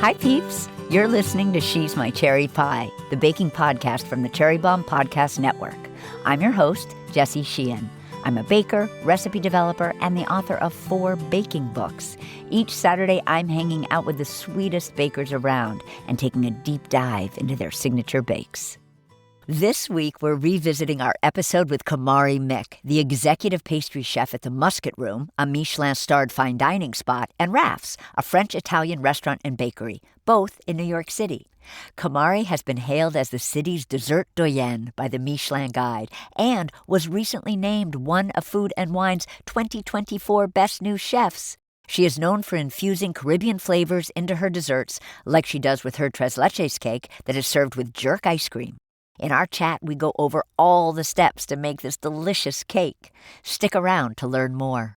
Hi, peeps. You're listening to She's My Cherry Pie, the baking podcast from the Cherry Bomb Podcast Network. I'm your host, Jessie Sheehan. I'm a baker, recipe developer, and the author of 4 baking books. Each Saturday, I'm hanging out with the sweetest bakers around and taking a deep dive into their signature bakes. This week, we're revisiting our episode with Camari Mick, the executive pastry chef at the Musket Room, a Michelin-starred fine dining spot, and Raff's, a French-Italian restaurant and bakery, both in New York City. Camari has been hailed as the city's dessert doyenne by the Michelin Guide and was recently named one of Food & Wine's 2024 Best New Chefs. She is known for infusing Caribbean flavors into her desserts, like she does with her Tres Leches Cake that is served with jerk ice cream. In our chat, we go over all the steps to make this delicious cake. Stick around to learn more.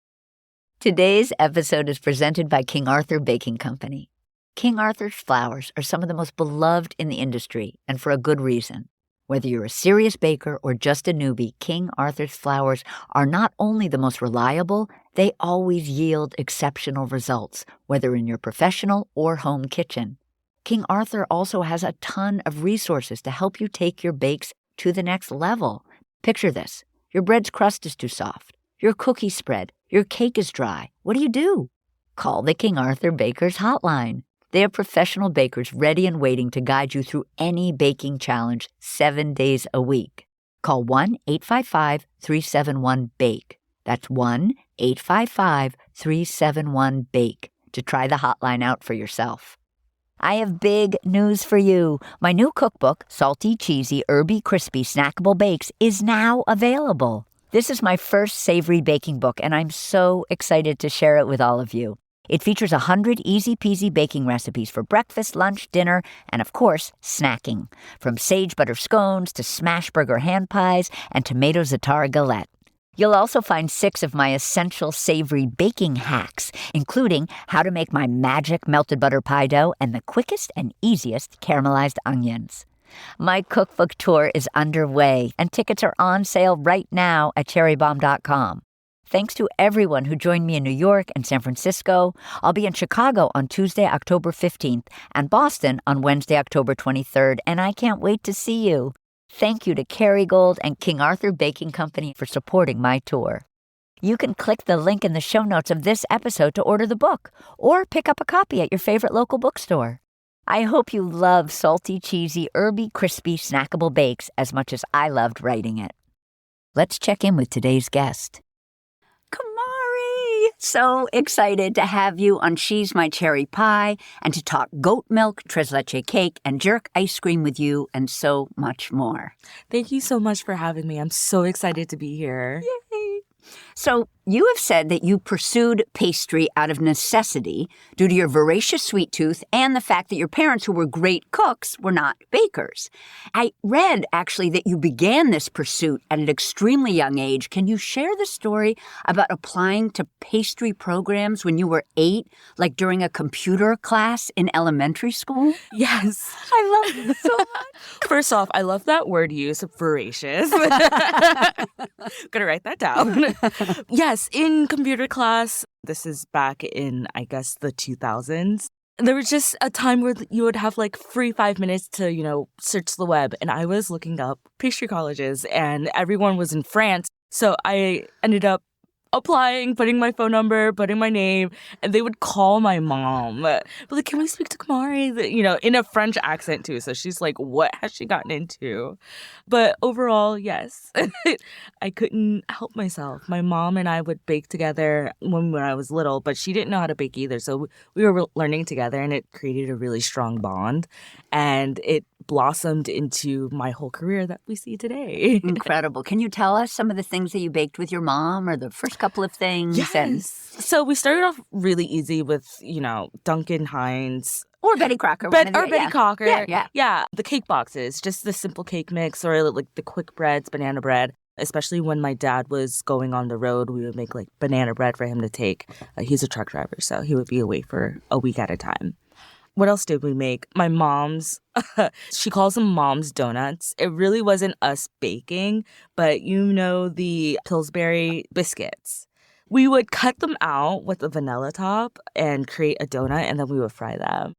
Today's episode is presented by King Arthur Baking Company. King Arthur's flowers are some of the most beloved in the industry, and for a good reason. Whether you're a serious baker or just a newbie, King Arthur's flowers are not only the most reliable, they always yield exceptional results, whether in your professional or home kitchen. King Arthur also has a ton of resources to help you take your bakes to the next level. Picture this. Your bread's crust is too soft. Your cookie spread. Your cake is dry. What do? Call the King Arthur Bakers Hotline. They have professional bakers ready and waiting to guide you through any baking challenge 7 days a week. Call 1-855-371-BAKE. That's 1-855-371-BAKE to try the hotline out for yourself. I have big news for you. My new cookbook, Salty, Cheesy, Herby, Crispy, Snackable Bakes, is now available. This is my first savory baking book, and I'm so excited to share it with all of you. It features 100 easy-peasy baking recipes for breakfast, lunch, dinner, and of course, snacking. From sage butter scones to smash burger hand pies and tomato za'atar galette. You'll also find 6 of my essential savory baking hacks, including how to make my magic melted butter pie dough and the quickest and easiest caramelized onions. My cookbook tour is underway, and tickets are on sale right now at cherrybomb.com. Thanks to everyone who joined me in New York and San Francisco. I'll be in Chicago on Tuesday, October 15th, and Boston on Wednesday, October 23rd, and I can't wait to see you. Thank you to Kerrygold and King Arthur Baking Company for supporting my tour. You can click the link in the show notes of this episode to order the book, or pick up a copy at your favorite local bookstore. I hope you love salty, cheesy, herby, crispy, snackable bakes as much as I loved writing it. Let's check in with today's guest. Camari! So excited to have you on She's My Cherry Pie and to talk goat milk, Tres Leches Cake, and jerk ice cream with you and so much more. Thank you so much for having me. I'm so excited to be here. Yay! So you have said that you pursued pastry out of necessity due to your voracious sweet tooth and the fact that your parents, who were great cooks, were not bakers. I read, actually, that you began this pursuit at an extremely young age. Can you share the story about applying to pastry programs when you were 8, like during a computer class in elementary school? Yes. I love it so much. First off, I love that word use, voracious. Gonna write that down. Yes, in computer class, this is back in, I guess, the 2000s. There was just a time where you would have like free 5 minutes to, search the web. And I was looking up pastry colleges and everyone was in France. So I ended up applying, putting my phone number, putting my name, and they would call my mom. But like, can we speak to Camari? In a French accent too. So she's like, what has she gotten into? But overall, yes, I couldn't help myself. My mom and I would bake together when I was little, but she didn't know how to bake either. So we were learning together, and it created a really strong bond. And it blossomed into my whole career that we see today. Incredible. Can you tell us some of the things that you baked with your mom, or the first couple of things? Yes. So we started off really easy with, Duncan Hines. Or Betty Crocker. Betty Crocker. Yeah. The cake boxes, just the simple cake mix, or like the quick breads, banana bread. Especially when my dad was going on the road, we would make like banana bread for him to take. He's a truck driver, so he would be away for a week at a time. What else did we make? My mom's, she calls them mom's donuts. It really wasn't us baking, but the Pillsbury biscuits. We would cut them out with a vanilla top and create a donut, and then we would fry them.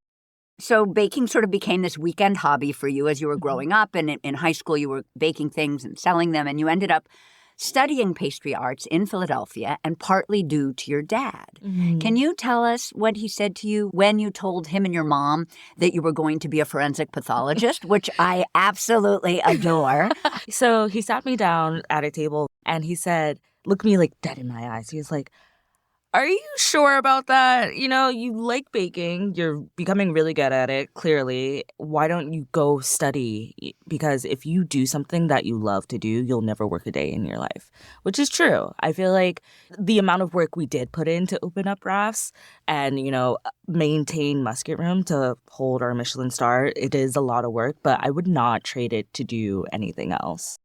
So baking sort of became this weekend hobby for you as you were growing up, and in high school you were baking things and selling them, and you ended up studying pastry arts in Philadelphia, and partly due to your dad. Can you tell us what he said to you when you told him and your mom that you were going to be a forensic pathologist, which I absolutely adore? So he sat me down at a table and he said, looked me like dead in my eyes. He was like, are you sure about that? You know, you like baking. You're becoming really good at it, clearly. Why don't you go study? Because if you do something that you love to do, you'll never work a day in your life, which is true. I feel like the amount of work we did put in to open up Rafts and, you know, maintain Musket Room to hold our Michelin-starred, it is a lot of work, but I would not trade it to do anything else.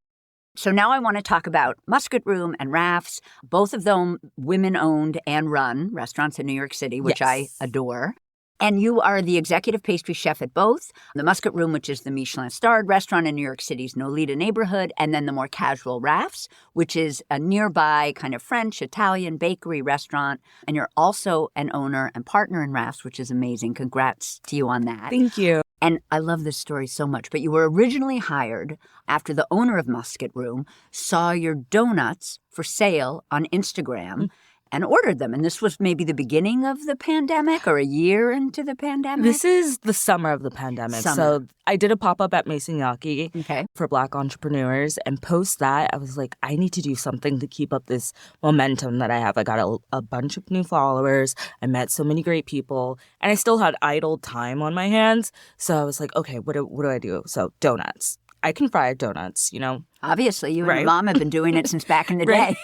So now I want to talk about Musket Room and Rafts, both of them women-owned and run restaurants in New York City, which I adore. And you are the executive pastry chef at both. The Musket Room, which is the Michelin-starred restaurant in New York City's Nolita neighborhood, and then the more casual Rafts, which is a nearby kind of French, Italian bakery restaurant. And you're also an owner and partner in Rafts, which is amazing. Congrats to you on that. Thank you. And I love this story so much. But you were originally hired after the owner of Musket Room saw your donuts for sale on Instagram and ordered them. And this was maybe the beginning of the pandemic or a year into the pandemic? This is the summer of the pandemic. So I did a pop-up at Mason Yaki for Black entrepreneurs. And post that, I was like, I need to do something to keep up this momentum that I have. I got a bunch of new followers. I met so many great people. And I still had idle time on my hands. So I was like, okay, what do I do? So donuts. I can fry donuts, you know. Obviously, you and your mom have been doing it since back in the day.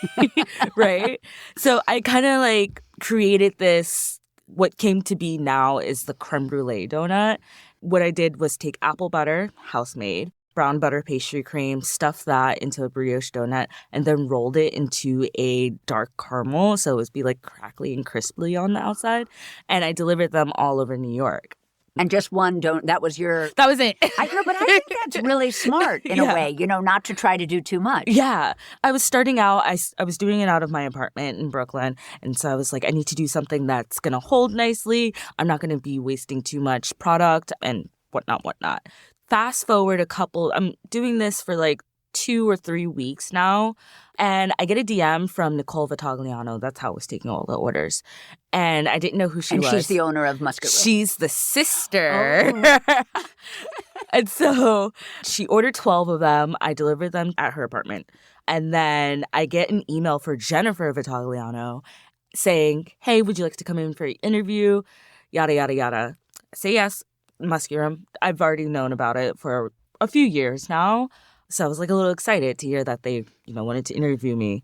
Right. So I kind of like created this, what came to be now is the creme brulee donut. What I did was take apple butter, house-made, brown butter pastry cream, stuff that into a brioche donut, and then rolled it into a dark caramel. So it would be like crackly and crispy on the outside. And I delivered them all over New York. And just one don't. That was your. That was it. I know, but I think that's really smart in a way. You know, not to try to do too much. Yeah, I was starting out. I was doing it out of my apartment in Brooklyn, and so I was like, I need to do something that's gonna hold nicely. I'm not gonna be wasting too much product and whatnot. Fast forward I'm doing this for like 2 or 3 weeks now. And I get a DM from Nicole Vitagliano. That's how I was taking all the orders. And I didn't know who she was. And she's the owner of Musket Room. She's the sister. Oh. And so she ordered 12 of them. I delivered them at her apartment. And then I get an email for Jennifer Vitagliano saying, hey, would you like to come in for an interview? Yada, yada, yada. I say yes, Musket Room. I've already known about it for a few years now. So I was like a little excited to hear that they, wanted to interview me.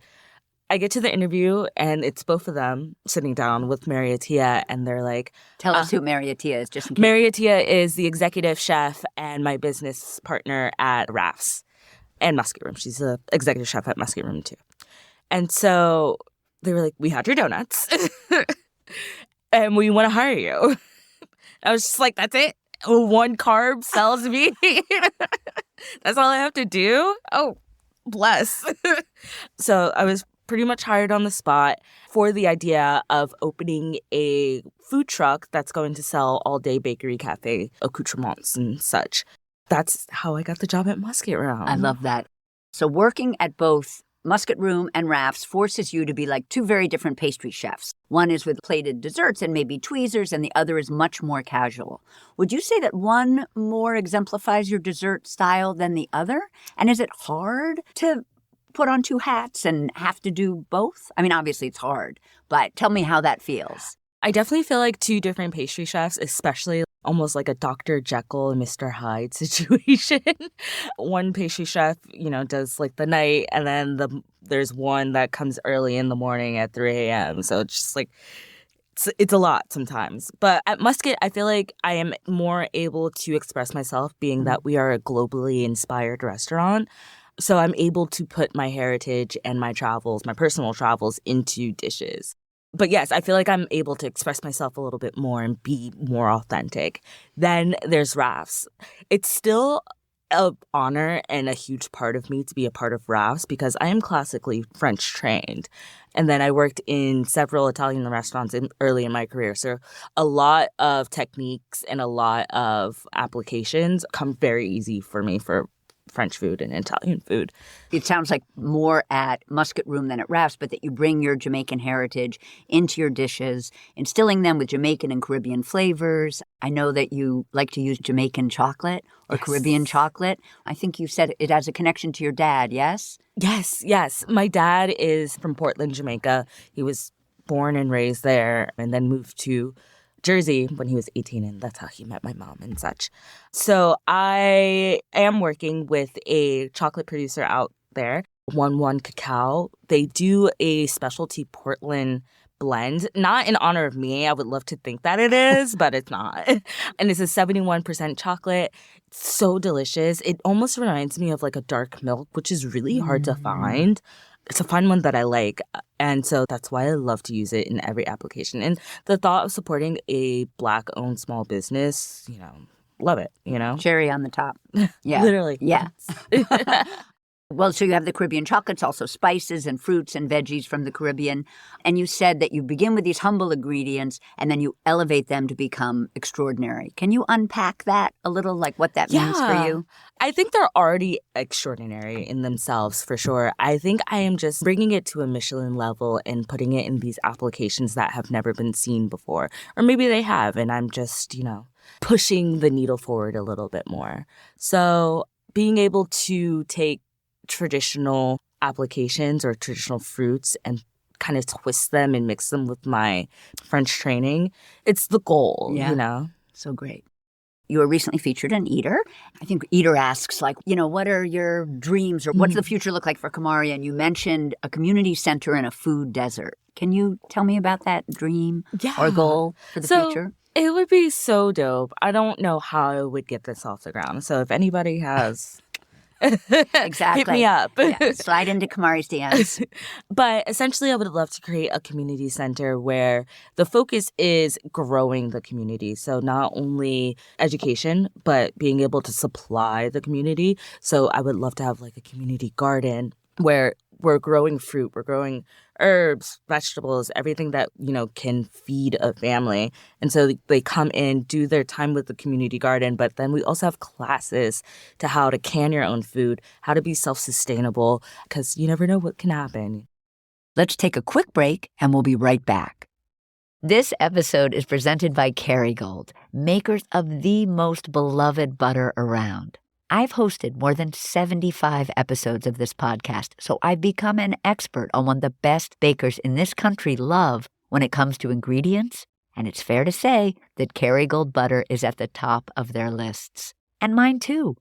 I get to the interview and it's both of them sitting down with Mary Attia and they're like... Tell us who Mary Attia is just in case. Mary Attia is the executive chef and my business partner at Rafts and Musket Room. She's the executive chef at Musket Room too. And so they were like, we had your donuts and we want to hire you. I was just like, that's it? One carb sells me? That's all I have to do? Oh, bless. So I was pretty much hired on the spot for the idea of opening a food truck that's going to sell all-day bakery cafe accoutrements and such. That's how I got the job at Musket Room. I love that. So working at both Musket Room and Rafts forces you to be like two very different pastry chefs. One is with plated desserts and maybe tweezers, and the other is much more casual. Would you say that one more exemplifies your dessert style than the other? And is it hard to put on two hats and have to do both? I mean, obviously it's hard, but tell me how that feels. I definitely feel like two different pastry chefs, especially almost like a Dr. Jekyll and Mr. Hyde situation. One pastry chef, does like the night, and then there's one that comes early in the morning at 3 a.m. So it's just like, it's a lot sometimes. But at Musket, I feel like I am more able to express myself, being that we are a globally inspired restaurant. So I'm able to put my heritage and my travels, my personal travels, into dishes. But yes, I feel like I'm able to express myself a little bit more and be more authentic. Then there's Rafts. It's still an honor and a huge part of me to be a part of RAFs because I am classically French trained. And then I worked in several Italian restaurants early in my career. So a lot of techniques and a lot of applications come very easy for me for French food and Italian food. It sounds like more at Musket Room than at Rafts, but that you bring your Jamaican heritage into your dishes, instilling them with Jamaican and Caribbean flavors. I know that you like to use Jamaican chocolate or Caribbean chocolate. I think you said it has a connection to your dad, yes? Yes. My dad is from Portland, Jamaica. He was born and raised there and then moved to Jersey when he was 18, and that's how he met my mom and such. So I am working with a chocolate producer out there, 11 Cacao. They do a specialty Portland blend, not in honor of me. I would love to think that it is, but it's not. And it's a 71% chocolate. It's so delicious. It almost reminds me of like a dark milk, which is really hard to find. It's a fun one that I like. And so that's why I love to use it in every application. And the thought of supporting a Black-owned small business, love it, Cherry on the top. Yeah. Literally. Yeah. Well, so you have the Caribbean chocolates, also spices and fruits and veggies from the Caribbean. And you said that you begin with these humble ingredients and then you elevate them to become extraordinary. Can you unpack that a little, like what that means for you? I think they're already extraordinary in themselves, for sure. I think I am just bringing it to a Michelin level and putting it in these applications that have never been seen before. Or maybe they have, and I'm just, pushing the needle forward a little bit more. So being able to take traditional applications or traditional fruits and kind of twist them and mix them with my French training, it's the goal, So great. You were recently featured in Eater. I think Eater asks, what are your dreams or what's the future look like for Camari? And you mentioned a community center in a food desert. Can you tell me about that dream or goal for the future? It would be so dope. I don't know how I would get this off the ground. So if anybody has... Exactly. Hit me up. Yeah, slide into Camari's DMs. But essentially, I would love to create a community center where the focus is growing the community. So not only education, but being able to supply the community. So I would love to have like a community garden where we're growing fruit, we're growing herbs, vegetables, everything that, can feed a family. And so they come in, do their time with the community garden, but then we also have classes to how to can your own food, how to be self-sustainable, because you never know what can happen. Let's take a quick break and we'll be right back. This episode is presented by Kerrygold, makers of the most beloved butter around. I've hosted more than 75 episodes of this podcast, so I've become an expert on what the best bakers in this country love when it comes to ingredients, and it's fair to say that Kerrygold butter is at the top of their lists. And mine too.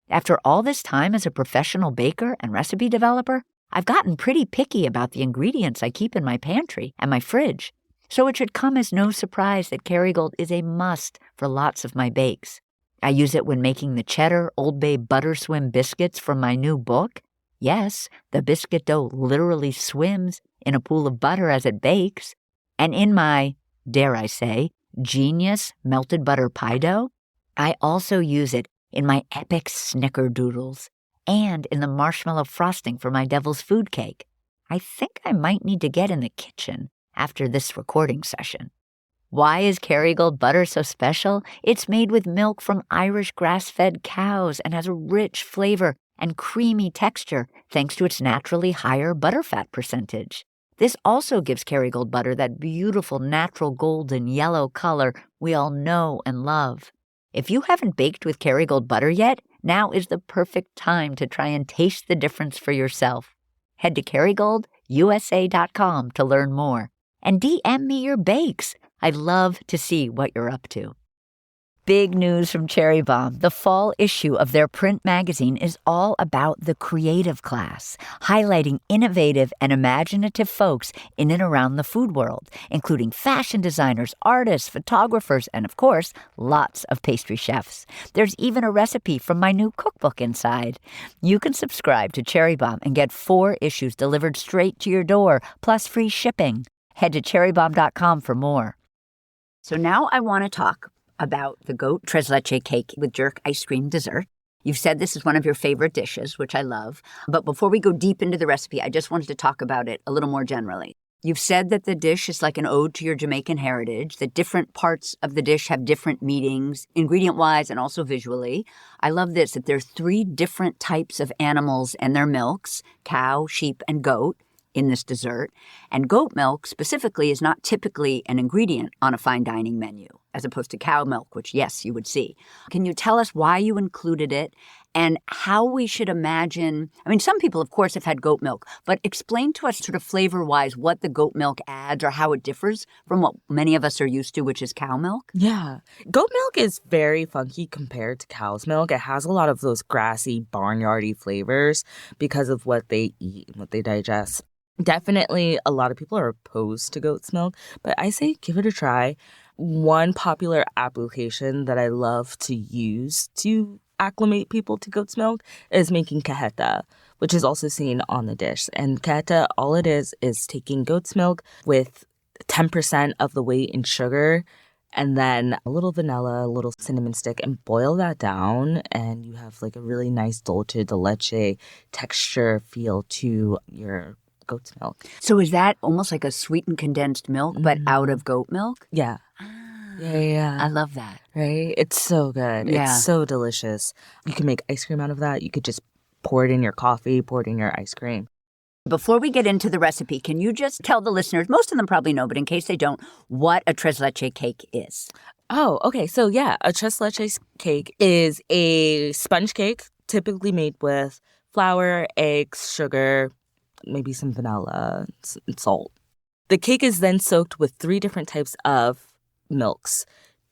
After all this time as a professional baker and recipe developer, I've gotten pretty picky about the ingredients I keep in my pantry and my fridge, so it should come as no surprise that Kerrygold is a must for lots of my bakes. I use it when making the cheddar Old Bay butter swim biscuits from my new book. Yes, the biscuit dough literally swims in a pool of butter as it bakes. And in my, dare I say, genius melted butter pie dough, I also use it in my epic snickerdoodles and in the marshmallow frosting for my devil's food cake. I think I might need to get in the kitchen after this recording session. Why is Kerrygold butter so special? It's made with milk from Irish grass-fed cows and has a rich flavor and creamy texture thanks to its naturally higher butterfat percentage. This also gives Kerrygold butter that beautiful natural golden yellow color we all know and love. If you haven't baked with Kerrygold butter yet, now is the perfect time to try and taste the difference for yourself. Head to KerrygoldUSA.com to learn more. And DM me your bakes. I'd love to see what you're up to. Big news from Cherry Bomb. The fall issue of their print magazine is all about the creative class, highlighting innovative and imaginative folks in and around the food world, including fashion designers, artists, photographers, and of course, lots of pastry chefs. There's even a recipe from my new cookbook inside. You can subscribe to Cherry Bomb and get 4 issues delivered straight to your door, plus free shipping. Head to cherrybomb.com for more. So now I want to talk about the goat Tres Leches Cake with jerk ice cream dessert. You've said this is one of your favorite dishes, which I love. But before we go deep into the recipe, I just wanted to talk about it a little more generally. You've said that the dish is like an ode to your Jamaican heritage, that different parts of the dish have different meanings, ingredient-wise and also visually. I love this, that there's 3 different types of animals and their milks, cow, sheep, and goat, in this dessert. And goat milk specifically is not typically an ingredient on a fine dining menu, as opposed to cow milk, which, yes, you would see. Can you tell us why you included it and how we should imagine? I mean, some people, of course, have had goat milk, but explain to us sort of flavor-wise what the goat milk adds or how it differs from what many of us are used to, which is cow milk. Yeah. Goat milk is very funky compared to cow's milk. It has a lot of those grassy, barnyardy flavors because of what they eat and what they digest. Definitely, a lot of people are opposed to goat's milk, but I say give it a try. One popular application that I love to use to acclimate people to goat's milk is making cajeta, which is also seen on the dish. And cajeta, all it is taking goat's milk with 10% of the weight in sugar and then a little vanilla, a little cinnamon stick, and boil that down. And you have like a really nice dulce de leche texture feel to your goat's milk. So is that almost like a sweetened condensed milk, but out of goat milk? Yeah. Yeah. I love that. Right? It's so good. Yeah. It's so delicious. You can make ice cream out of that. You could just pour it in your coffee, pour it in your ice cream. Before we get into the recipe, can you just tell the listeners, most of them probably know, but in case they don't, what a Tres Leches cake is? Oh, okay. So yeah, a Tres Leches cake is a sponge cake typically made with flour, eggs, sugar, maybe some vanilla and salt. The cake is then soaked with 3 different types of milks.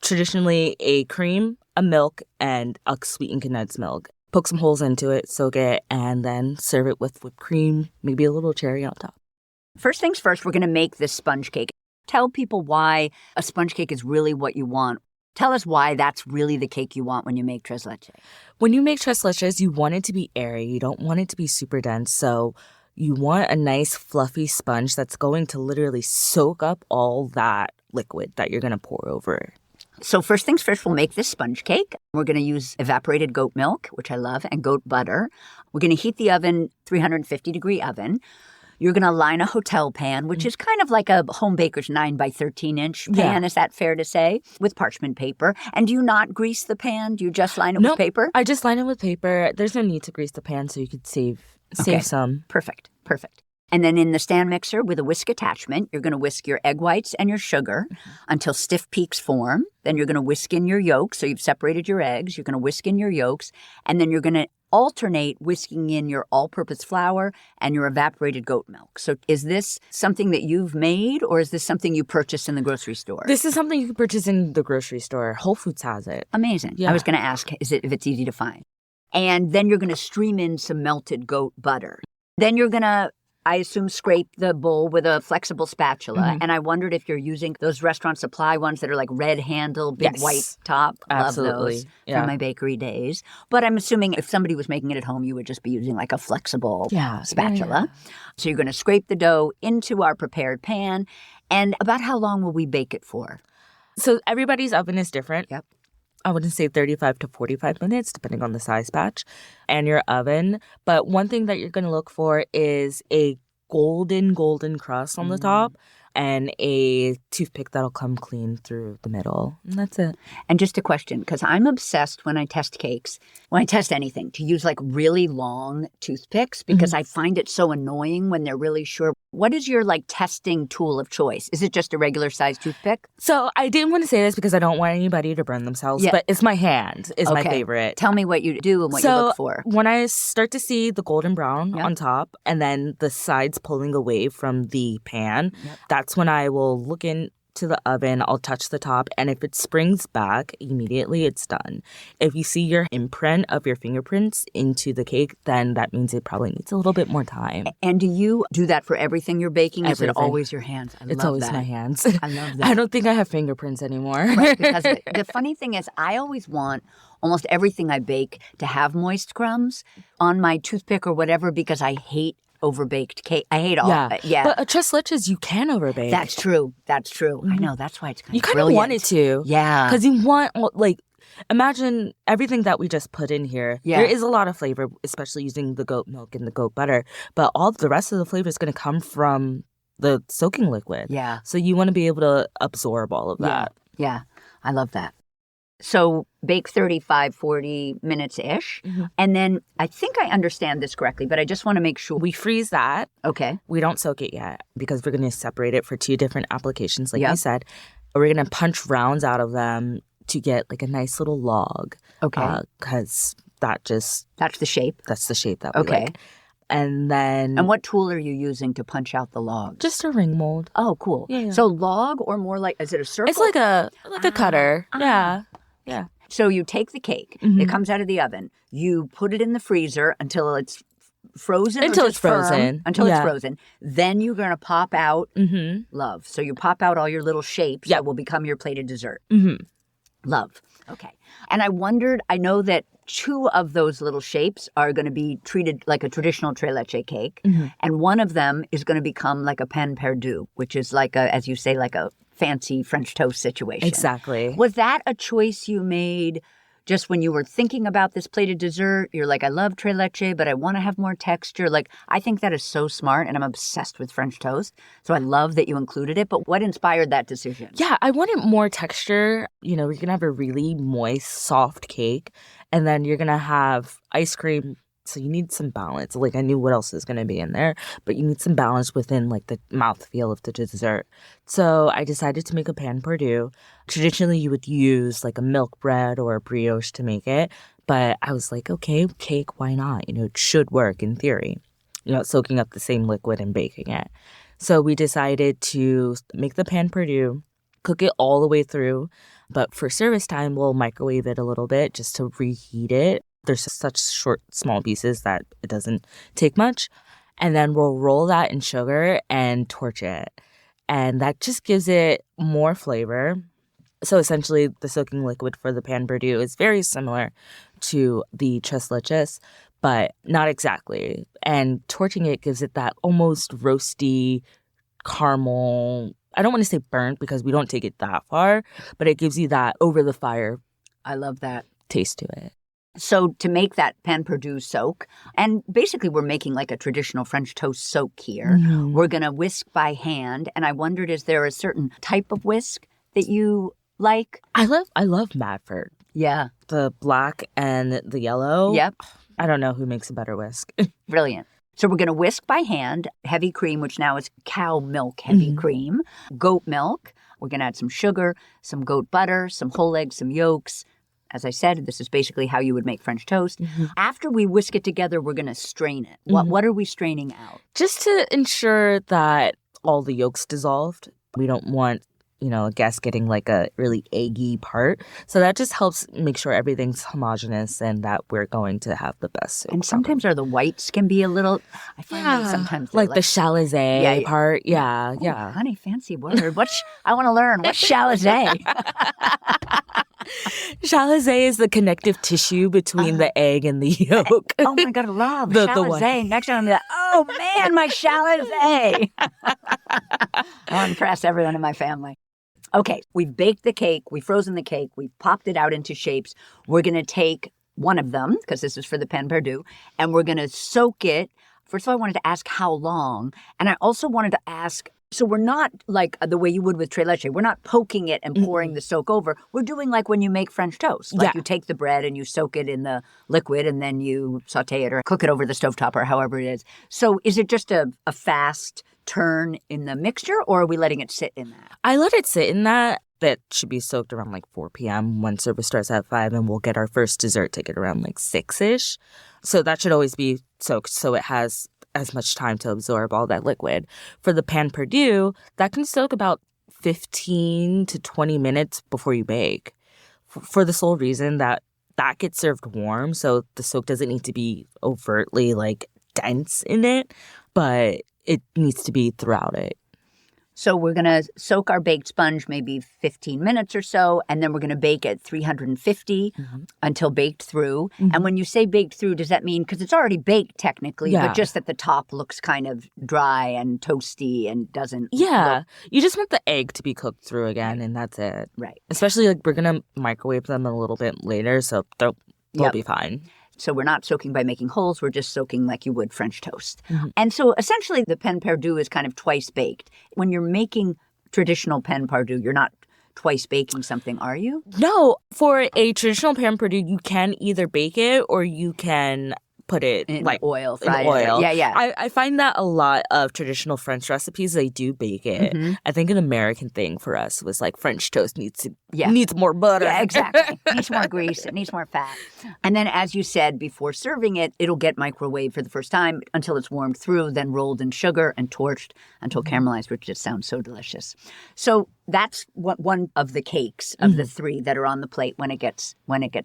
Traditionally, a cream, a milk, and a sweetened condensed milk. Poke some holes into it, soak it, and then serve it with whipped cream, maybe a little cherry on top. First things first, we're going to make this sponge cake. Tell people why a sponge cake is really what you want. Tell us why that's really the cake you want when you make Tres Leches. When you make Tres Leches, you want it to be airy. You don't want it to be super dense, so you want a nice fluffy sponge that's going to literally soak up all that liquid that you're going to pour over. So first things first, we'll make this sponge cake. We're going to use evaporated goat milk, which I love, and goat butter. We're going to heat the oven, 350-degree oven. You're going to line a hotel pan, which is kind of like a home baker's 9 by 13-inch pan. Yeah. Is that fair to say? With parchment paper. And do you not grease the pan? Do you just line it with paper? I just line it with paper. There's no need to grease the pan, so you could save some. Perfect. And then in the stand mixer with a whisk attachment, you're going to whisk your egg whites and your sugar until stiff peaks form. Then you're going to whisk in your yolks. So you've separated your eggs. You're going to whisk in your yolks. And then you're going to alternate whisking in your all-purpose flour and your evaporated goat milk. So is this something that you've made, or is this something you purchased in the grocery store? This is something you can purchase in the grocery store. Whole Foods has it. Amazing. Yeah. I was going to ask if it's easy to find. And then you're going to stream in some melted goat butter. Then you're going to, I assume, scrape the bowl with a flexible spatula. Mm-hmm. And I wondered if you're using those restaurant supply ones that are like red handle, big white top. Absolutely. Love those from my bakery days. But I'm assuming if somebody was making it at home, you would just be using like a flexible spatula. Yeah. So you're going to scrape the dough into our prepared pan. And about how long will we bake it for? So everybody's oven is different. Yep. I wouldn't say 35 to 45 minutes, depending on the size batch and your oven. But one thing that you're going to look for is a golden crust on the top and a toothpick that'll come clean through the middle. And that's it. And just a question, because I'm obsessed when I test cakes, when I test anything, to use like really long toothpicks because I find it so annoying when they're really short. What is your like testing tool of choice? Is it just a regular size toothpick? So I didn't want to say this because I don't want anybody to burn themselves, but it's my hand is my favorite. Tell me what you do and what you look for. When I start to see the golden brown on top and then the sides pulling away from the pan, that's when I will look into the oven, I'll touch the top, and if it springs back immediately, it's done. If you see your imprint of your fingerprints into the cake, then that means it probably needs a little bit more time. And do you do that for everything you're baking? Everything. Is it always your hands? It's always my hands. I love that. I don't think I have fingerprints anymore. Right, because the funny thing is I always want almost everything I bake to have moist crumbs on my toothpick or whatever because I hate overbaked cake. I hate all of it. Yeah. But a Tres Leches, you can overbake. That's true. I know. That's why it's kind you of kind of want it to. Yeah. Because you want, like, imagine everything that we just put in here. Yeah. There is a lot of flavor, especially using the goat milk and the goat butter. But all the rest of the flavor is going to come from the soaking liquid. Yeah. So you want to be able to absorb all of that. Yeah. I love that. So bake 35, 40 minutes-ish. And then I think I understand this correctly, but I just want to make sure. We freeze that. Okay. We don't soak it yet because we're going to separate it for 2 different applications, like Yep. you said. We're going to punch rounds out of them to get like a nice little log. Okay. Because that's the shape. the shape that we Okay. like. And then... And what tool are you using to punch out the log? Just a ring mold. Oh, cool. Yeah. So log or more like, is it a circle? It's like a cutter. Yeah. So you take the cake. It comes out of the oven. You put it in the freezer until it's frozen. Until or it's just firm, frozen. Until it's Yeah. frozen. Then you're going to pop out love. So you pop out all your little shapes that will become your plated dessert. Love. Okay. And I know that 2 of those little shapes are going to be treated like a traditional Tres Leches cake. And one of them is going to become like a pan perdu, which is like a, as you say, like a fancy French toast situation. Exactly. Was that a choice you made just when you were thinking about this plated dessert? You're like, I love Tres Leches, but I want to have more texture. Like, I think that is so smart, and I'm obsessed with French toast. So I love that you included it. But what inspired that decision? Yeah, I wanted more texture. You know, you're going to have a really moist, soft cake, and then you're going to have ice cream. So you need some balance. Like, I knew what else is going to be in there, but you need some balance within, like, the mouthfeel of the dessert. So I decided to make a pan perdu. Traditionally, you would use, like, a milk bread or a brioche to make it. But I was like, okay, cake, why not? You know, it should work in theory. You know, soaking up the same liquid and baking it. So we decided to make the pan perdu, cook it all the way through. But for service time, we'll microwave it a little bit just to reheat it. There's such short, small pieces that it doesn't take much. And then we'll roll that in sugar and torch it. And that just gives it more flavor. So essentially, the soaking liquid for the pan perdu is very similar to the Tres Leches, but not exactly. And torching it gives it that almost roasty caramel. I don't want to say burnt because we don't take it that far, but it gives you that over the fire. I love that. Taste to it. So to make that pan perdu soak, and basically we're making like a traditional French toast soak here. We're going to whisk by hand. And I wondered, is there a certain type of whisk that you like? I love Madford. Yeah. The black and the yellow. Yep. I don't know who makes a better whisk. Brilliant. So we're going to whisk by hand, heavy cream, which now is cow milk heavy cream, goat milk. We're going to add some sugar, some goat butter, some whole eggs, some yolks. As I said, this is basically how you would make French toast. After we whisk it together, we're going to strain it. What are we straining out? Just to ensure that all the yolks dissolved. We don't want, you know, a guest getting like a really eggy part. So that just helps make sure everything's homogenous and that we're going to have the best soup. And sometimes the whites can be a little, I find like sometimes like the chalazé part. Yeah. Honey, fancy word. I want to learn. What's chalazé? Chalazé is the connective tissue between the egg and the yolk. Oh my God, I love The chalazé. Next time I'm like, oh man, my chalazé. I want to impress everyone in my family. Okay, we've baked the cake, we've frozen the cake, we've popped it out into shapes. We're going to take one of them, because this is for the pan perdu, and we're going to soak it. First of all, I wanted to ask how long, and I also wanted to ask, so we're not like the way you would with Tres Leches. We're not poking it and pouring the soak over. We're doing like when you make French toast. Like you take the bread and you soak it in the liquid and then you saute it or cook it over the stovetop or however it is. So is it just a fast turn in the mixture, or are we letting it sit in that? I let it sit in that. That should be soaked around like 4 p.m. when service starts at 5, and we'll get our first dessert ticket around like 6-ish. So that should always be soaked so it has as much time to absorb all that liquid. For the pan perdu, that can soak about 15 to 20 minutes before you bake, for the sole reason that gets served warm, so the soak doesn't need to be overtly like dense in it, but it needs to be throughout it. So we're going to soak our baked sponge maybe 15 minutes or so, and then we're going to bake at 350 until baked through. And when you say baked through, does that mean, because it's already baked technically, but just that the top looks kind of dry and toasty and doesn't look... You just want the egg to be cooked through again, and that's it. Right. Especially, like, we're going to microwave them a little bit later, so they'll be fine. So we're not soaking by making holes. We're just soaking like you would French toast. And so essentially the pen perdu is kind of twice baked. When you're making traditional pen perdu, you're not twice baking something, are you? No. For a traditional pen perdu, you can either bake it or you can put it in like oil, in oil. Yeah. I find that a lot of traditional French recipes, they do bake it. I think an American thing for us was like French toast needs more butter. Yeah, exactly. It needs more grease. It needs more fat. And then, as you said, before serving it, it'll get microwaved for the first time until it's warmed through, then rolled in sugar and torched until caramelized, which just sounds so delicious. So that's one of the cakes of the three that are on the plate when it gets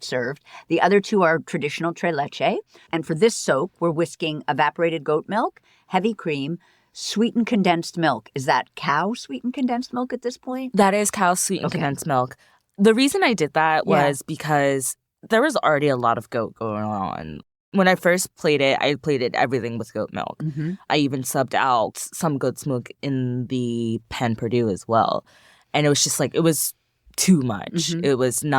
served. The other two are traditional tres leches. And for this soak, we're whisking evaporated goat milk, heavy cream, sweetened condensed milk. Is that cow sweetened condensed milk at this point? That is cow sweetened condensed milk. The reason I did that was because there was already a lot of goat going on. When I first plated it, I plated everything with goat milk. I even subbed out some goat's milk in the pen perdu as well. And it was just like, it was too much. It wasn't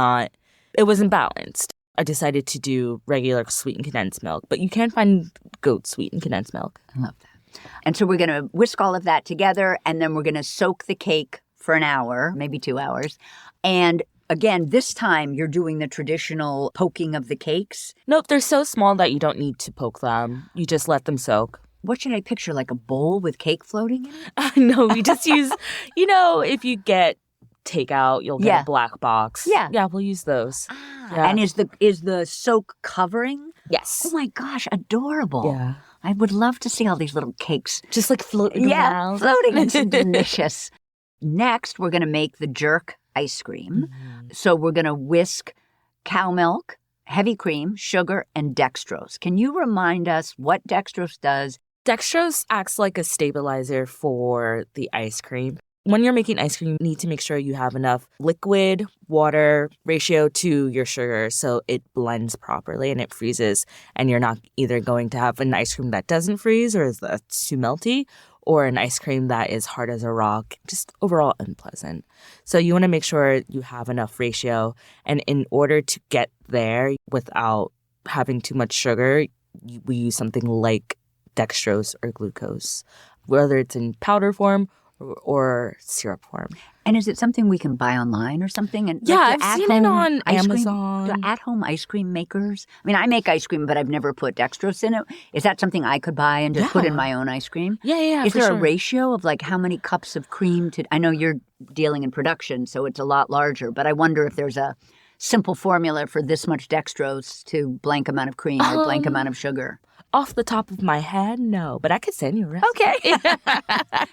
balanced. I decided to do regular sweetened condensed milk, but you can find goat sweetened condensed milk. I love that. And so we're going to whisk all of that together, and then we're going to soak the cake for an hour, maybe 2 hours. And again, this time you're doing the traditional poking of the cakes. Nope, they're so small that you don't need to poke them. You just let them soak. What should I picture, like a bowl with cake floating in it? No, we just use, if you get takeout, you'll get a black box. Yeah, we'll use those. And is the soak covering? Yes. Oh my gosh, adorable. Yeah. I would love to see all these little cakes. Just like floating around. Floating. It's delicious. Next, we're going to make the jerk ice cream. So we're going to whisk cow milk, heavy cream, sugar, and dextrose. Can you remind us what dextrose does? Dextrose acts like a stabilizer for the ice cream. When you're making ice cream, you need to make sure you have enough liquid water ratio to your sugar so it blends properly and it freezes. And you're not either going to have an ice cream that doesn't freeze or that's too melty, or an ice cream that is hard as a rock, just overall unpleasant. So you want to make sure you have enough ratio. And in order to get there without having too much sugar, we use something like dextrose or glucose, whether it's in powder form or syrup form. And is it something we can buy online or something? And yeah, I've seen it on Amazon. At-home ice cream makers? I mean, I make ice cream, but I've never put dextrose in it. Is that something I could buy and just put in my own ice cream? Yeah. Is there a ratio of like how many cups of cream to... I know you're dealing in production, so it's a lot larger, but I wonder if there's a simple formula for this much dextrose to blank amount of cream or blank amount of sugar. Off the top of my head, no, but I could send you a recipe. Okay.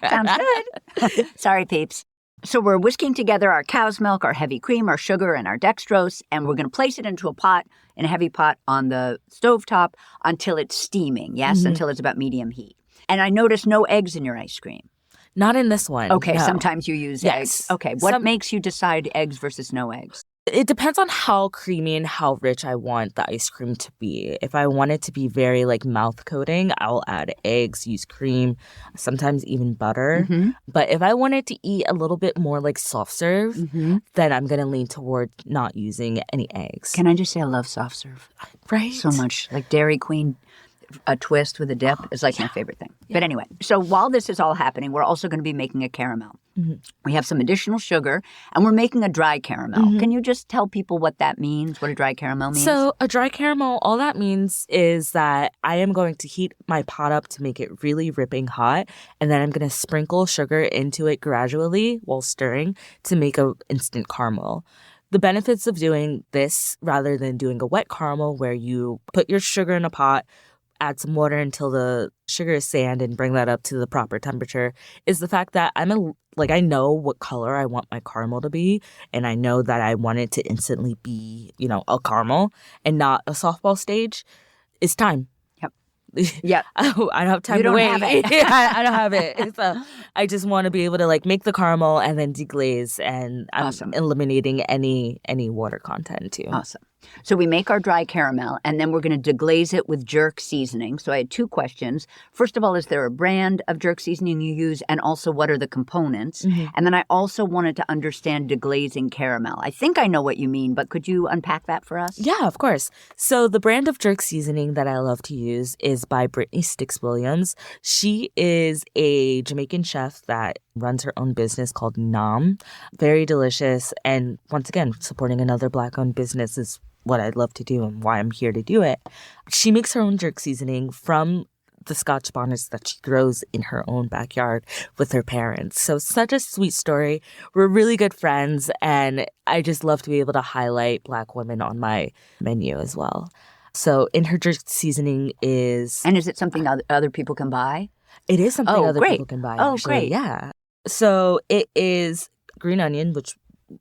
Sounds good. Sorry, peeps. So we're whisking together our cow's milk, our heavy cream, our sugar, and our dextrose, and we're going to place it into a heavy pot on the stovetop until it's steaming, until it's about medium heat. And I noticed no eggs in your ice cream. Not in this one. Okay, no. Sometimes you use eggs. Okay, what makes you decide eggs versus no eggs? It depends on how creamy and how rich I want the ice cream to be. If I want it to be very like mouth coating, I'll add eggs, use cream, sometimes even butter. But if I want it to eat a little bit more like soft serve, then I'm going to lean towards not using any eggs. Can I just say I love soft serve? Right. So much. Like Dairy Queen, a twist with a dip is like my favorite thing. But anyway, so while this is all happening, we're also going to be making a caramel. We have some additional sugar, and we're making a dry caramel. Can you just tell people what that means, what a dry caramel means? So a dry caramel, all that means is that I am going to heat my pot up to make it really ripping hot, and then I'm going to sprinkle sugar into it gradually while stirring to make an instant caramel. The benefits of doing this rather than doing a wet caramel where you put your sugar in a pot, add some water until the sugar is sand and bring that up to the proper temperature is the fact that I know what color I want my caramel to be, and I know that I want it to instantly be, a caramel and not a softball stage. It's time. Yep. Yeah. I don't have time You to don't wait. have it. I don't have it. So I just want to be able to like make the caramel and then deglaze, and I'm Awesome. eliminating any water content too. Awesome. So we make our dry caramel, and then we're going to deglaze it with jerk seasoning. So I had two questions. First of all, is there a brand of jerk seasoning you use? And also, what are the components? And then I also wanted to understand deglazing caramel. I think I know what you mean, but could you unpack that for us? Yeah, of course. So the brand of jerk seasoning that I love to use is by Brittany Sticks Williams. She is a Jamaican chef that runs her own business called Nam. Very delicious. And once again, supporting another Black-owned business is what I'd love to do and why I'm here to do it. She makes her own jerk seasoning from the Scotch bonnets that she grows in her own backyard with her parents. So such a sweet story. We're really good friends, and I just love to be able to highlight Black women on my menu as well. So in her jerk seasoning is... And is it something other people can buy? It is something other great. people can buy, Oh, actually. great. Yeah. So it is green onion, which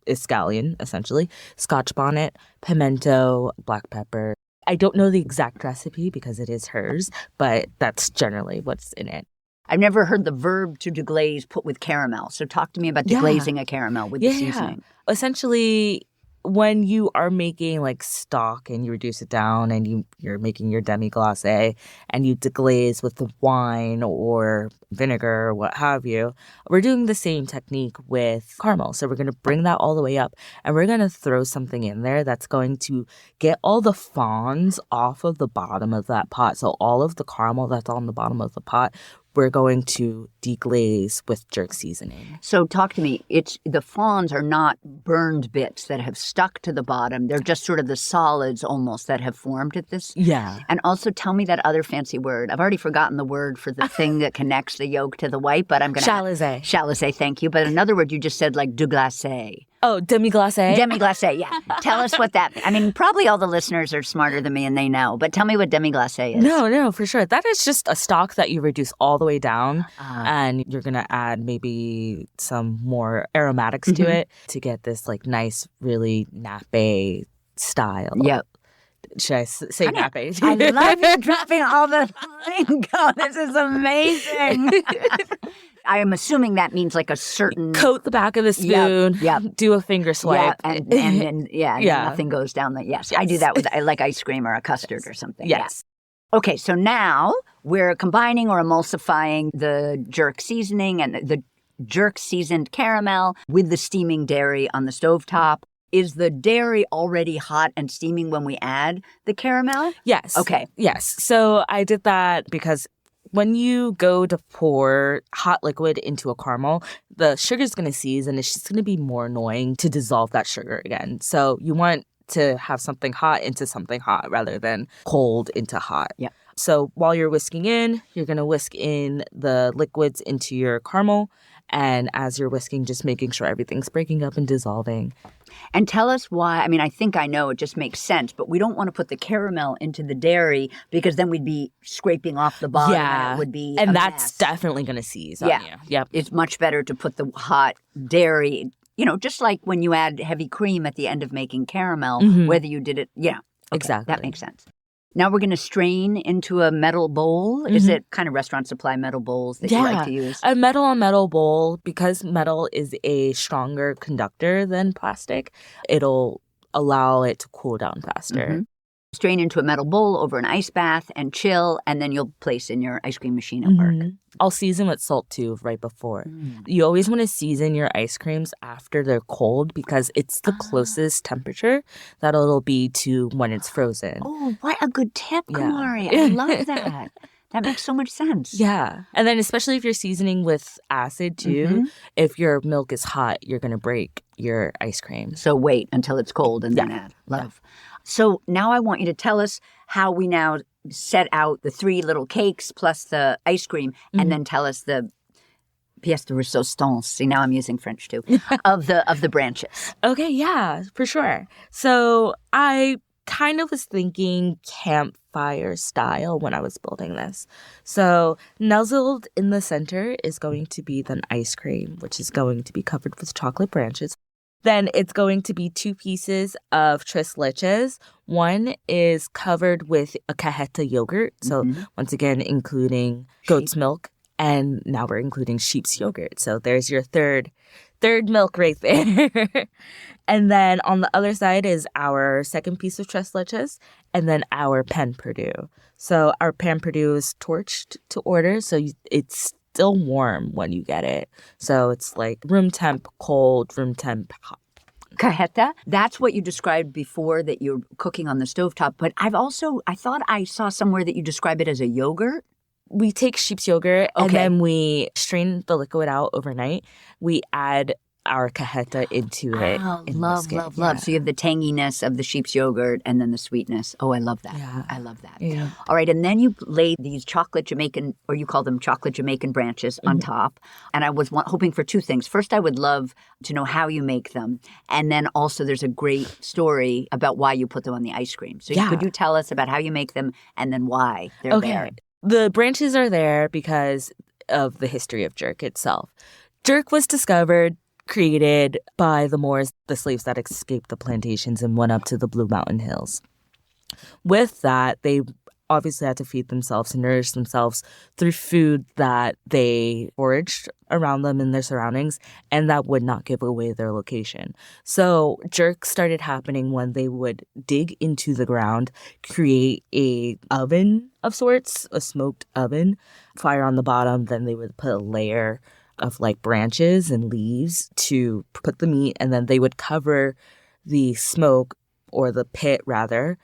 is scallion, essentially, Scotch bonnet, pimento, black pepper. I don't know the exact recipe because it is hers, but that's generally what's in it. I've never heard the verb to deglaze put with caramel. So talk to me about deglazing a caramel with the seasoning. Essentially, when you are making like stock and you reduce it down and you're making your demi-glace and you deglaze with the wine or vinegar or what have you, we're doing the same technique with caramel. So we're going to bring that all the way up and we're going to throw something in there that's going to get all the fronds off of the bottom of that pot. So all of the caramel that's on the bottom of the pot, we're going to deglaze with jerk seasoning. So talk to me. The fronds are not burned bits that have stuck to the bottom. They're just sort of the solids almost that have formed at this. Yeah. And also tell me that other fancy word. I've already forgotten the word for the thing that connects the yolk to the white, but I'm going to... Chalice. Chalice, thank you. But another word you just said like deglace. Oh, demi-glace? Demi-glace, yeah. Tell us what that... I mean, probably all the listeners are smarter than me and they know, but tell me what demi-glace is. No, for sure. That is just a stock that you reduce all the way down and you're going to add maybe some more aromatics to it to get this like nice, really nappe style. Yep. Should I say nappe? I love you dropping all the lingo. This is amazing. I am assuming that means like a certain... Coat the back of the spoon. Yep. Do a finger swipe. Yeah, and nothing goes down the... Yes. I do that with like ice cream or a custard or something. Yes. Yeah. Okay, so now we're combining or emulsifying the jerk seasoning and the jerk seasoned caramel with the steaming dairy on the stovetop. Is the dairy already hot and steaming when we add the caramel? Yes. Okay. Yes. So I did that because when you go to pour hot liquid into a caramel, the sugar's going to seize and it's just going to be more annoying to dissolve that sugar again. So you want to have something hot into something hot rather than cold into hot. Yeah. So while you're whisking in, you're going to whisk in the liquids into your caramel. And as you're whisking, just making sure everything's breaking up and dissolving. And tell us why. I mean, I think I know. It just makes sense. But we don't want to put the caramel into the dairy because then we'd be scraping off the bottom. Yeah. And it would be and a that's mess. Definitely going to seize on you. Yep. It's much better to put the hot dairy, just like when you add heavy cream at the end of making caramel, whether you did it. Yeah. Okay, exactly. That makes sense. Now we're going to strain into a metal bowl. Is it kind of restaurant supply metal bowls that you like to use? A metal on metal bowl, because metal is a stronger conductor than plastic, it'll allow it to cool down faster. Strain into a metal bowl over an ice bath and chill, and then you'll place in your ice cream machine at work. I'll season with salt too right before. You always want to season your ice creams after they're cold because it's the closest temperature that it'll be to when it's frozen. Oh, what a good tip, Camari. I love that. That makes so much sense. Yeah. And then especially if you're seasoning with acid too, if your milk is hot, you're going to break your ice cream. So wait until it's cold and then add. Love. So now I want you to tell us how we now set out the 3 little cakes plus the ice cream and then tell us the pièce de résistance. See, now I'm using French too. of the branches. Okay, yeah, for sure. So I kind of was thinking campfire style when I was building this. So nuzzled in the center is going to be the ice cream, which is going to be covered with chocolate branches. Then it's going to be 2 pieces of Tres Leches. One is covered with a cajeta yogurt. So once again, including goat's milk. And now we're including sheep's yogurt. So there's your third milk right there. And then on the other side is our second piece of Tres Leches and then our pan perdu. So our pan perdu is torched to order. So it's still warm when you get it. So it's like room temp cold, room temp hot. Cajeta, that's what you described before, that you're cooking on the stovetop. But I thought I saw somewhere that you describe it as a yogurt. We take sheep's yogurt and then we strain the liquid out overnight. We add our cajeta into it. Oh, love. So you have the tanginess of the sheep's yogurt and then the sweetness. Oh, I love that. Yeah. I love that. Yeah. All right. And then you lay these chocolate Jamaican, or you call them chocolate Jamaican branches on top. And I was hoping for 2 things. First, I would love to know how you make them. And then also there's a great story about why you put them on the ice cream. So could you tell us about how you make them and then why they're there? The branches are there because of the history of jerk itself. Jerk was discovered, created by the Moors, the slaves that escaped the plantations and went up to the Blue Mountain Hills. With that, they obviously had to feed themselves and nourish themselves through food that they foraged around them in their surroundings and that would not give away their location. So jerk started happening when they would dig into the ground, create a oven of sorts, a smoked oven, fire on the bottom, then they would put a layer of like branches and leaves to put the meat, and then they would cover the smoke, or the pit rather,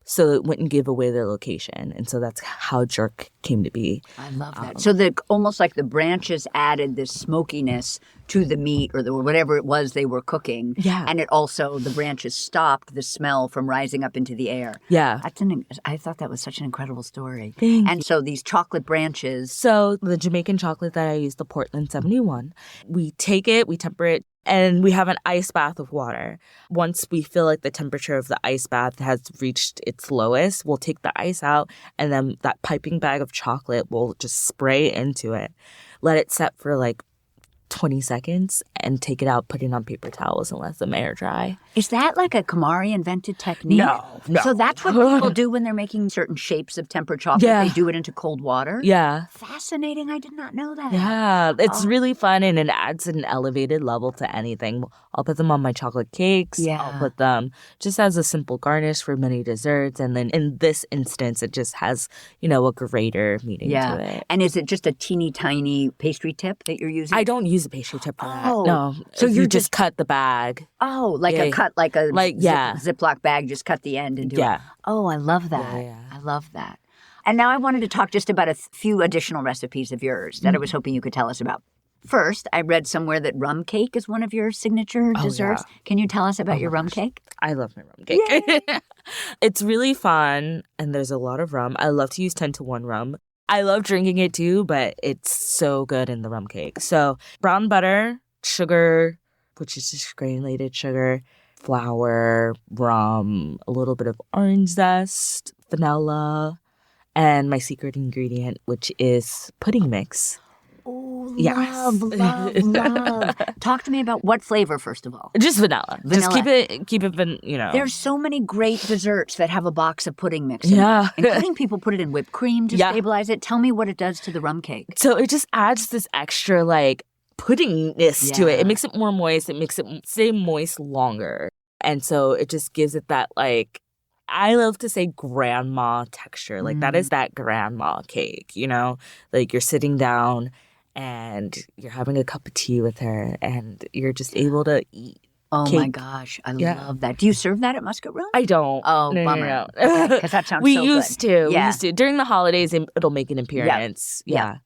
so it wouldn't give away their location. And so that's how jerk came to be. I love that. So almost like the branches added this smokiness to the meat or whatever it was they were cooking. Yeah. And the branches stopped the smell from rising up into the air. Yeah. I thought that was such an incredible story. Thank you. So these chocolate branches. So the Jamaican chocolate that I use, the Portland 71, we take it, we temper it, and we have an ice bath of water. Once we feel like the temperature of the ice bath has reached its lowest, we'll take the ice out, and then that piping bag of chocolate, we'll just spray into it. Let it set for like 20 seconds and take it out, put it on paper towels and let them air dry. Is that like a Camari invented technique? No. So that's what people do when they're making certain shapes of tempered chocolate. Yeah. They do it into cold water? Yeah. Fascinating. I did not know that. Yeah. It's really fun and it adds an elevated level to anything. I'll put them on my chocolate cakes. Yeah. I'll put them just as a simple garnish for many desserts. And then in this instance, it just has, a greater meaning to it. And is it just a teeny tiny pastry tip that you're using? I don't use a pastry tip for that. Oh. No. So you just cut the bag. Oh, like a cut, like a Ziploc bag, just cut the end and do it. Oh, I love that. Yeah. I love that. And now I wanted to talk just about a few additional recipes of yours that I was hoping you could tell us about. First, I read somewhere that rum cake is one of your signature desserts. Yeah. Can you tell us about your rum cake? I love my rum cake. It's really fun, and there's a lot of rum. I love to use 10-to-1 rum. I love drinking it too, but it's so good in the rum cake. So brown butter, sugar, which is just granulated sugar, flour, rum, a little bit of orange zest, vanilla, and my secret ingredient, which is pudding mix. Oh, Yes. love. Talk to me about what flavor, first of all. Just vanilla. Just keep it, There's so many great desserts that have a box of pudding mix in Yeah. it, including people put it in whipped cream to stabilize it. Tell me what it does to the rum cake. So it just adds this extra, puddingness to it. It makes it more moist. It makes it stay moist longer. And so it just gives it that, I love to say grandma texture. That is that grandma cake, you're sitting down and you're having a cup of tea with her and you're just able to eat. Oh cake. My gosh, I love that. Do you serve that at Musket Room? I don't. Oh, no, bummer. No. Because that sounds we so used good. to. Yeah. We used to. During the holidays, it'll make an appearance. Yeah.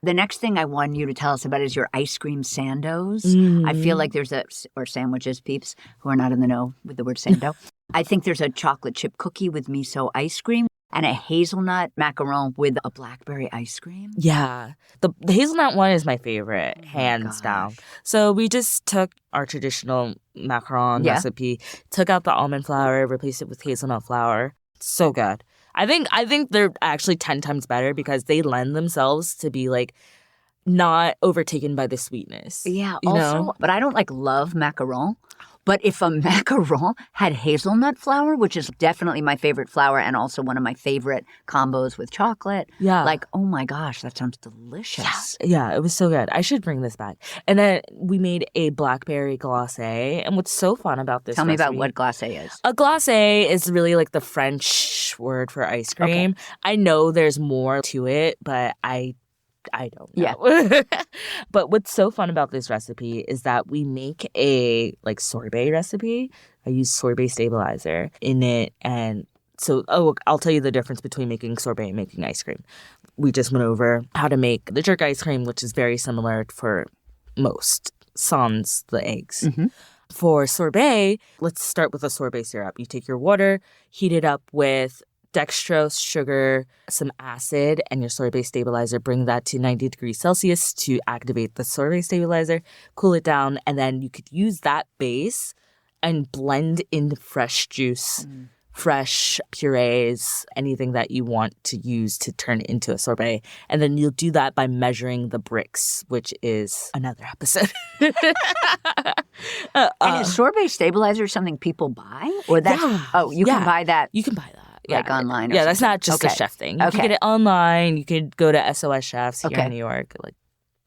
The next thing I want you to tell us about is your ice cream sandos. I feel like there's or sandwiches, peeps, who are not in the know with the word sando. I think there's a chocolate chip cookie with miso ice cream and a hazelnut macaron with a blackberry ice cream. Yeah. The hazelnut one is my favorite, hands down. So we just took our traditional macaron recipe, took out the almond flour, replaced it with hazelnut flour. So good. I think they're actually 10 times better because they lend themselves to be not overtaken by the sweetness. Yeah. You Also, know? but I don't love macaron. But if a macaron had hazelnut flour, which is definitely my favorite flour and also one of my favorite combos with chocolate, Yeah. oh my gosh, that sounds delicious. Yeah, it was so good. I should bring this back. And then we made a blackberry glacé. And what's so fun about this Tell me about recipe- what glacé is. A glacé is really like the French word for ice cream. Okay. I know there's more to it, but I don't know. Yeah. But what's so fun about this recipe is that we make a sorbet recipe. I use sorbet stabilizer in it. And so, I'll tell you the difference between making sorbet and making ice cream. We just went over how to make the jerk ice cream, which is very similar for most, sans the eggs. Mm-hmm. For sorbet, let's start with a sorbet syrup. You take your water, heat it up with dextrose, sugar, some acid, and your sorbet stabilizer. Bring that to 90 degrees Celsius to activate the sorbet stabilizer. Cool it down, and then you could use that base and blend in fresh juice, fresh purees, anything that you want to use to turn it into a sorbet. And then you'll do that by measuring the bricks, which is another episode. And is sorbet stabilizer something people buy? Or that's you can buy that. You can buy that. Yeah. Online or Yeah, that's something. not just Okay. a chef thing. You Okay. can get it online. You could go to SOS Chefs here Okay. in New York.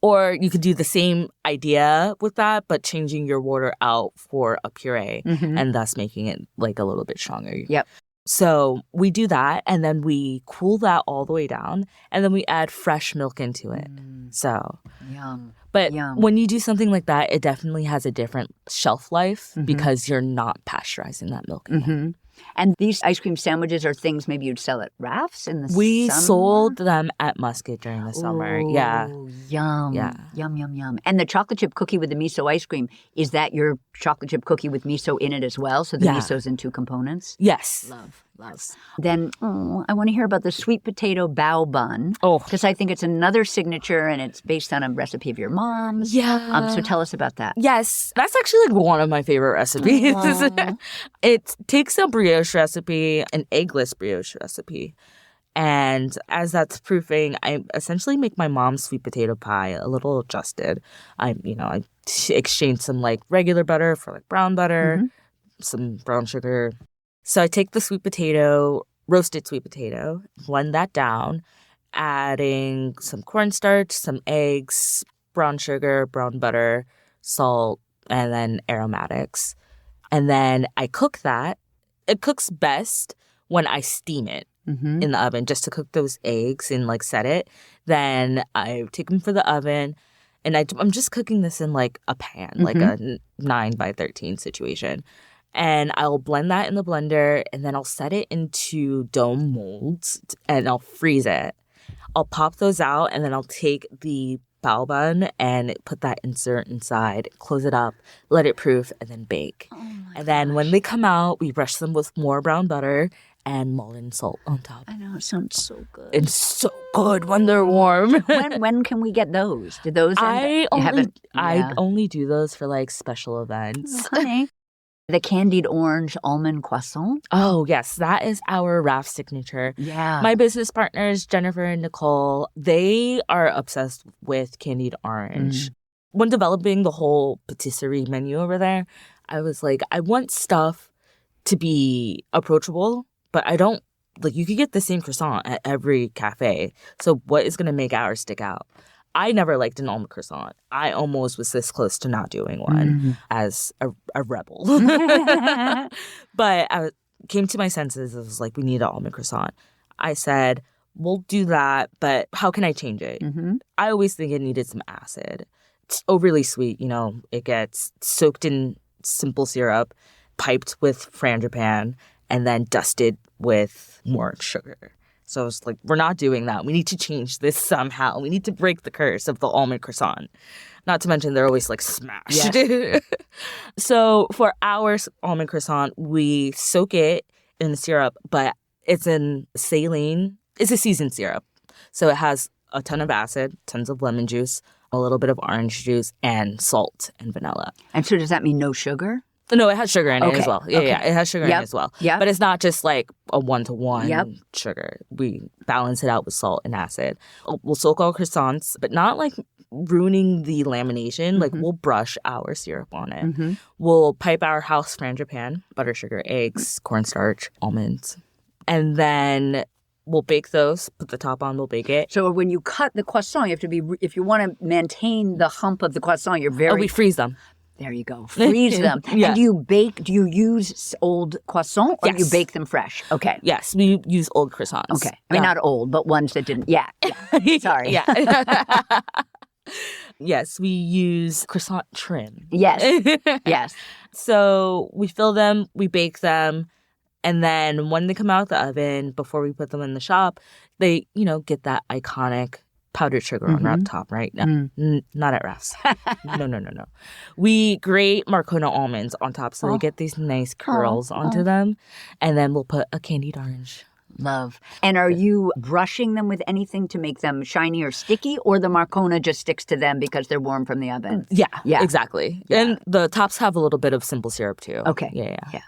Or you could do the same idea with that, but changing your water out for a puree Mhm. and thus making it a little bit stronger. Yep. So we do that, and then we cool that all the way down, and then we add fresh milk into it. So, Yum. but Yum. when you do something like that, it definitely has a different shelf life Mhm. because you're not pasteurizing that milk. Mm-hmm. And these ice cream sandwiches are things maybe you'd sell at Rafts in the We summer? sold them at Musket during the summer. Yeah. Ooh, yum. Yeah. Yum, yum, yum. And the chocolate chip cookie with the miso ice cream, is that your chocolate chip cookie with miso in it as well? So the Yeah. miso's in two components? Yes. Love. Then I want to hear about the sweet potato bao bun. Oh. Because I think it's another signature and it's based on a recipe of your mom's. Yeah. So tell us about that. Yes. That's actually one of my favorite recipes. Aw. It takes a brioche recipe, an eggless brioche recipe. And as that's proofing, I essentially make my mom's sweet potato pie a little adjusted. I exchange some regular butter for brown butter, some brown sugar. So I take the sweet potato, roasted sweet potato, blend that down, adding some cornstarch, some eggs, brown sugar, brown butter, salt, and then aromatics. And then I cook that. It cooks best when I steam it in the oven just to cook those eggs and set it. Then I take them for the oven, and I'm just cooking this in a pan, like a 9x13 situation. And I'll blend that in the blender, and then I'll set it into dome molds, and I'll freeze it. I'll pop those out, and then I'll take the bao bun and put that insert inside, close it up, let it proof, and then bake. And then when they come out, we brush them with more brown butter and Michelin salt on top. I know, it sounds so good. It's so good when they're warm. when can we get those? Did those I Yeah. only do those for special events. Honey. The candied orange almond croissant. Oh, yes. That is our Raf signature. Yeah. My business partners, Jennifer and Nicole, they are obsessed with candied orange. When developing the whole patisserie menu over there, I was like, I want stuff to be approachable, but I don't, you could get the same croissant at every cafe. So what is going to make ours stick out? I never liked an almond croissant. I almost was this close to not doing one as a rebel. But I came to my senses. I was like, we need an almond croissant. I said, we'll do that, but how can I change it? I always think it needed some acid. It's overly sweet, it gets soaked in simple syrup, piped with frangipane, and then dusted with more sugar. So I was like, we're not doing that. We need to change this somehow. We need to break the curse of the almond croissant. Not to mention they're always smashed. Yes. So for our almond croissant, we soak it in the syrup, but it's in saline. It's a seasoned syrup. So it has a ton of acid, tons of lemon juice, a little bit of orange juice, and salt and vanilla. And so does that mean no sugar? No, it has sugar in it Okay, as well. Yeah, okay. yeah, it has sugar in it as well. Yep. But it's not just a 1-to-1 Yep. sugar. We balance it out with salt and acid. We'll soak our croissants, but not ruining the lamination, like we'll brush our syrup on it. Mm-hmm. We'll pipe our house frangipane, butter, sugar, eggs, cornstarch, almonds. And then we'll bake those, put the top on, we'll bake it. So when you cut the croissant, you have to be, if you want to maintain the hump of the croissant, you're very... Oh, we freeze them. There you go. Freeze them. Yeah. And do you use old croissants or Yes. you bake them fresh? Okay. Yes, we use old croissants. Okay. I mean, not old, but ones that didn't. Yeah. Sorry. Yeah. Yes, we use croissant trim. Yes. Yes. So we fill them, we bake them, and then when they come out of the oven, before we put them in the shop, they, get that iconic powdered sugar on top, right? No, not at Raf's. No. We grate Marcona almonds on top so they get these nice curls onto them. And then we'll put a candied orange. Love. And are you brushing them with anything to make them shiny or sticky, or the Marcona just sticks to them because they're warm from the oven? Yeah, exactly. Yeah. And the tops have a little bit of simple syrup too. Okay. Yeah.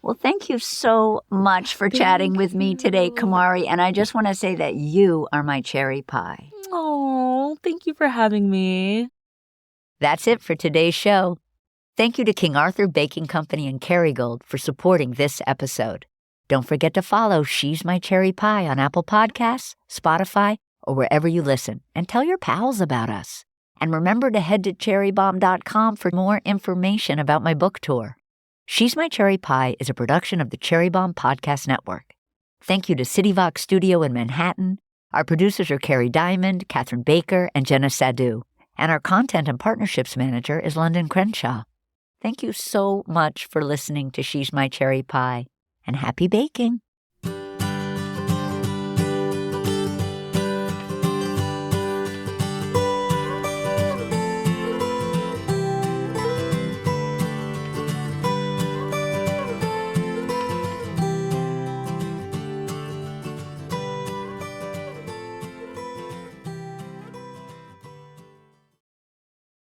Well, thank you so much for chatting with me today, Camari. And I just want to say that you are my cherry pie. Oh, thank you for having me. That's it for today's show. Thank you to King Arthur Baking Company in Kerrygold for supporting this episode. Don't forget to follow She's My Cherry Pie on Apple Podcasts, Spotify, or wherever you listen, and tell your pals about us. And remember to head to cherrybomb.com for more information about my book tour. She's My Cherry Pie is a production of the Cherry Bomb Podcast Network. Thank you to CityVox Studio in Manhattan. Our producers are Carrie Diamond, Catherine Baker, and Jenna Sadu. And our content and partnerships manager is London Crenshaw. Thank you so much for listening to She's My Cherry Pie, and happy baking.